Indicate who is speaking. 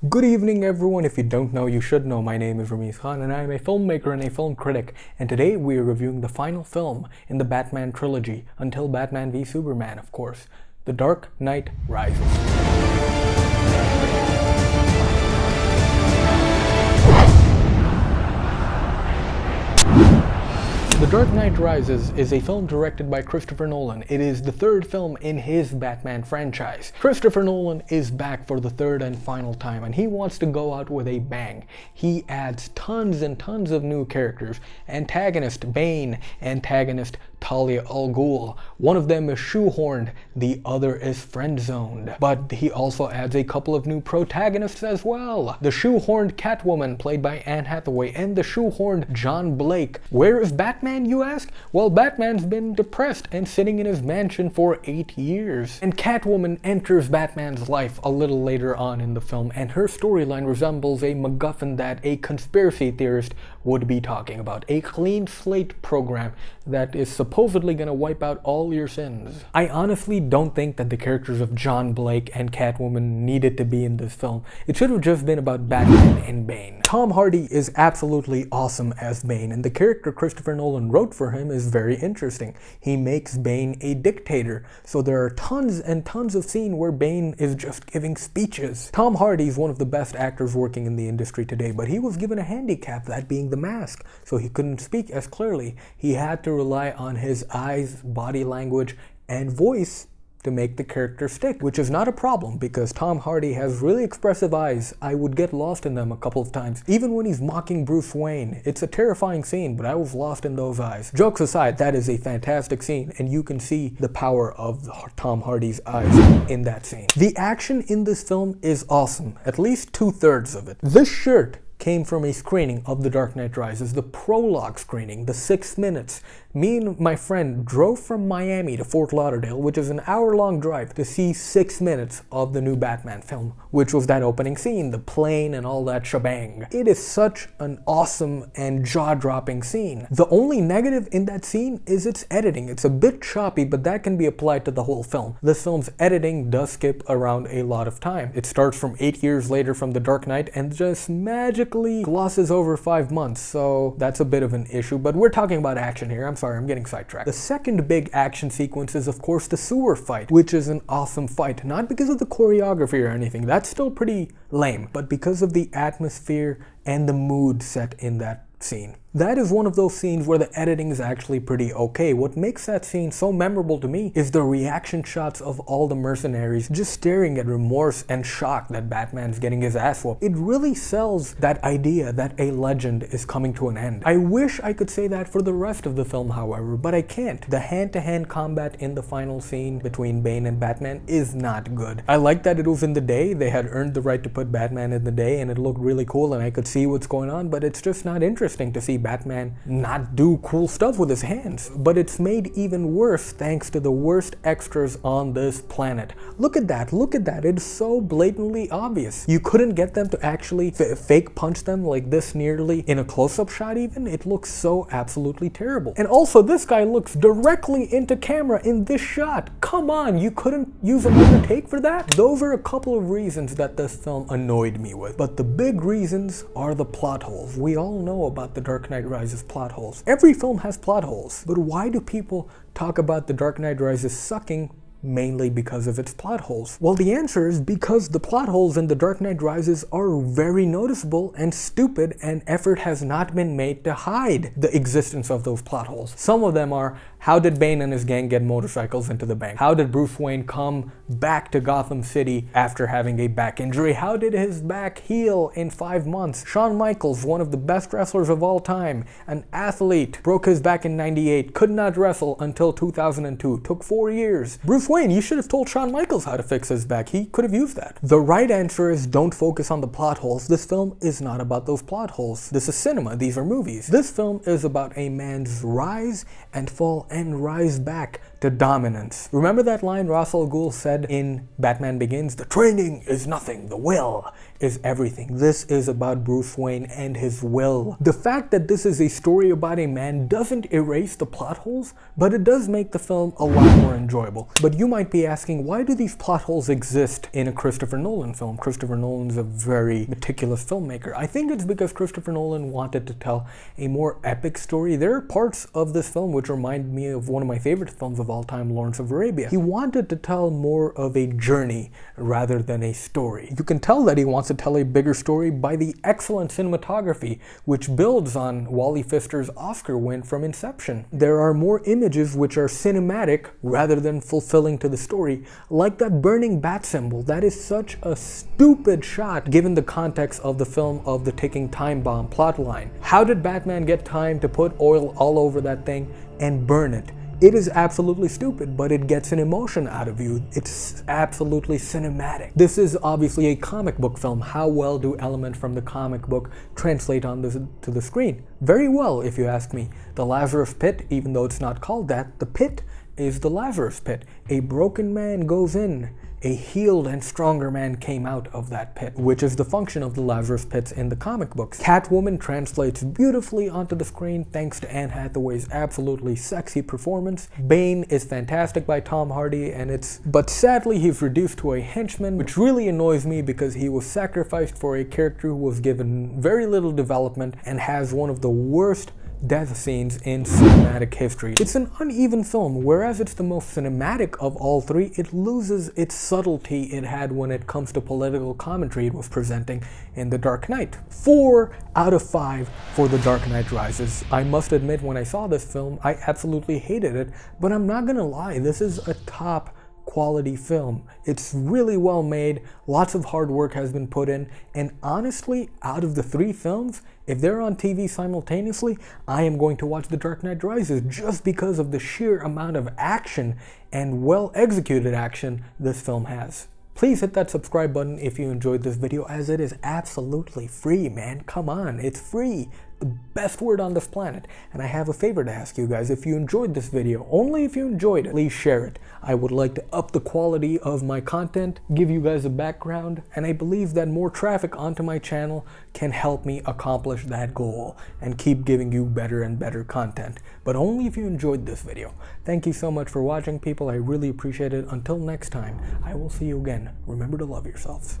Speaker 1: Good evening everyone. If you don't know, you should know. My name is Rameez Khan and I am a filmmaker and a film critic, and today we are reviewing the final film in the Batman trilogy, until Batman v Superman, of course, The Dark Knight Rises. The Dark Knight Rises is a film directed by Christopher Nolan. It is the third film in his Batman franchise. Christopher Nolan is back for the third and final time, and he wants to go out with a bang. He adds tons and tons of new characters. Antagonist Bane, antagonist Talia al Ghul. One of them is shoehorned, the other is friend-zoned. But he also adds a couple of new protagonists as well. The shoehorned Catwoman, played by Anne Hathaway, and the shoehorned John Blake. Where is Batman, you ask? Well, Batman's been depressed and sitting in his mansion for 8 years. And Catwoman enters Batman's life a little later on in the film, and her storyline resembles a MacGuffin that a conspiracy theorist would be talking about. A clean slate program that is supposedly gonna wipe out all your sins. I honestly don't think that the characters of John Blake and Catwoman needed to be in this film. It should have just been about Batman and Bane. Tom Hardy is absolutely awesome as Bane, and the character Christopher Nolan wrote for him is very interesting. He makes Bane a dictator, so there are tons and tons of scenes where Bane is just giving speeches. Tom Hardy is one of the best actors working in the industry today, but he was given a handicap, that being the mask, so he couldn't speak as clearly. He had to rely on his eyes, body language, and voice to make the character stick, which is not a problem because Tom Hardy has really expressive eyes. I would get lost in them a couple of times. Even when he's mocking Bruce Wayne, it's a terrifying scene, but I was lost in those eyes. Jokes aside, that is a fantastic scene, and you can see the power of Tom Hardy's eyes in that scene. The action in this film is awesome, at least 2/3 of it. This shirt came from a screening of The Dark Knight Rises, the prologue screening, the 6 minutes. Me and my friend drove from Miami to Fort Lauderdale, which is an hour-long drive, to see 6 minutes of the new Batman film, which was that opening scene, the plane and all that shebang. It is such an awesome and jaw-dropping scene. The only negative in that scene is its editing. It's a bit choppy, but that can be applied to the whole film. This film's editing does skip around a lot of time. It starts from 8 years later from The Dark Knight and just magically glosses over 5 months, so that's a bit of an issue, but we're talking about action here. I'm sorry, I'm getting sidetracked. The second big action sequence is, of course, the sewer fight, which is an awesome fight. Not because of the choreography or anything, that's still pretty lame, but because of the atmosphere and the mood set in that scene. That is one of those scenes where the editing is actually pretty okay. What makes that scene so memorable to me is the reaction shots of all the mercenaries just staring at remorse and shock that Batman's getting his ass whooped. It really sells that idea that a legend is coming to an end. I wish I could say that for the rest of the film, however, but I can't. The hand-to-hand combat in the final scene between Bane and Batman is not good. I like that it was in the day. They had earned the right to put Batman in the day, and it looked really cool, and I could see what's going on, but it's just not interesting to see Batman not do cool stuff with his hands. But it's made even worse thanks to the worst extras on this planet. Look at that, look at that. It's so blatantly obvious. You couldn't get them to actually fake punch them like this nearly in a close-up shot even. It looks so absolutely terrible. And also, this guy looks directly into camera in this shot. Come on, you couldn't use another take for that? Those are a couple of reasons that this film annoyed me with. But the big reasons are the plot holes. We all know about The Dark Knight Rises plot holes. Every film has plot holes, but why do people talk about The Dark Knight Rises sucking mainly because of its plot holes? Well, the answer is because the plot holes in The Dark Knight Rises are very noticeable and stupid, and effort has not been made to hide the existence of those plot holes. Some of them are, how did Bane and his gang get motorcycles into the bank? How did Bruce Wayne come back to Gotham City after having a back injury? How did his back heal in 5 months? Shawn Michaels, one of the best wrestlers of all time, an athlete, broke his back in '98, could not wrestle until 2002, took 4 years. Bruce Wayne, you should have told Shawn Michaels how to fix his back. He could have used that. The right answer is don't focus on the plot holes. This film is not about those plot holes. This is cinema. These are movies. This film is about a man's rise and fall and rise back to dominance. Remember that line Ra's al Ghul said in Batman Begins? The training is nothing, the will is everything. This is about Bruce Wayne and his will. The fact that this is a story about a man doesn't erase the plot holes, but it does make the film a lot more enjoyable. But you might be asking, why do these plot holes exist in a Christopher Nolan film? Christopher Nolan's a very meticulous filmmaker. I think it's because Christopher Nolan wanted to tell a more epic story. There are parts of this film which remind me of one of my favorite films of all time, Lawrence of Arabia. He wanted to tell more of a journey rather than a story. You can tell that he wants to tell a bigger story by the excellent cinematography, which builds on Wally Pfister's Oscar win from Inception. There are more images which are cinematic rather than fulfilling to the story, like that burning bat symbol. That is such a stupid shot given the context of the film of the ticking time bomb plotline. How did Batman get time to put oil all over that thing and burn it? It is absolutely stupid, but it gets an emotion out of you. It's absolutely cinematic. This is obviously a comic book film. How well do elements from the comic book translate to the screen? Very well, if you ask me. The Lazarus Pit, even though it's not called that, the pit is the Lazarus Pit. A broken man goes in. A healed and stronger man came out of that pit, which is the function of the Lazarus Pits in the comic books. Catwoman translates beautifully onto the screen thanks to Anne Hathaway's absolutely sexy performance. Bane is fantastic by Tom Hardy, but sadly he's reduced to a henchman, which really annoys me because he was sacrificed for a character who was given very little development and has one of the worst death scenes in cinematic history. It's an uneven film. Whereas it's the most cinematic of all three, it loses its subtlety it had when it comes to political commentary it was presenting in The Dark Knight. 4 out of 5 for The Dark Knight Rises. I must admit, when I saw this film, I absolutely hated it, but I'm not gonna lie, this is a top quality film. It's really well made, lots of hard work has been put in, and honestly, out of the 3 films, if they're on TV simultaneously, I am going to watch The Dark Knight Rises just because of the sheer amount of action and well executed action this film has. Please hit that subscribe button if you enjoyed this video, as it is absolutely free, man. Come on, it's free. The best word on this planet. And I have a favor to ask you guys. If you enjoyed this video, only if you enjoyed it, please share it. I would like to up the quality of my content, give you guys a background, and I believe that more traffic onto my channel can help me accomplish that goal and keep giving you better and better content. But only if you enjoyed this video. Thank you so much for watching, people. I really appreciate it. Until next time, I will see you again. Remember to love yourselves.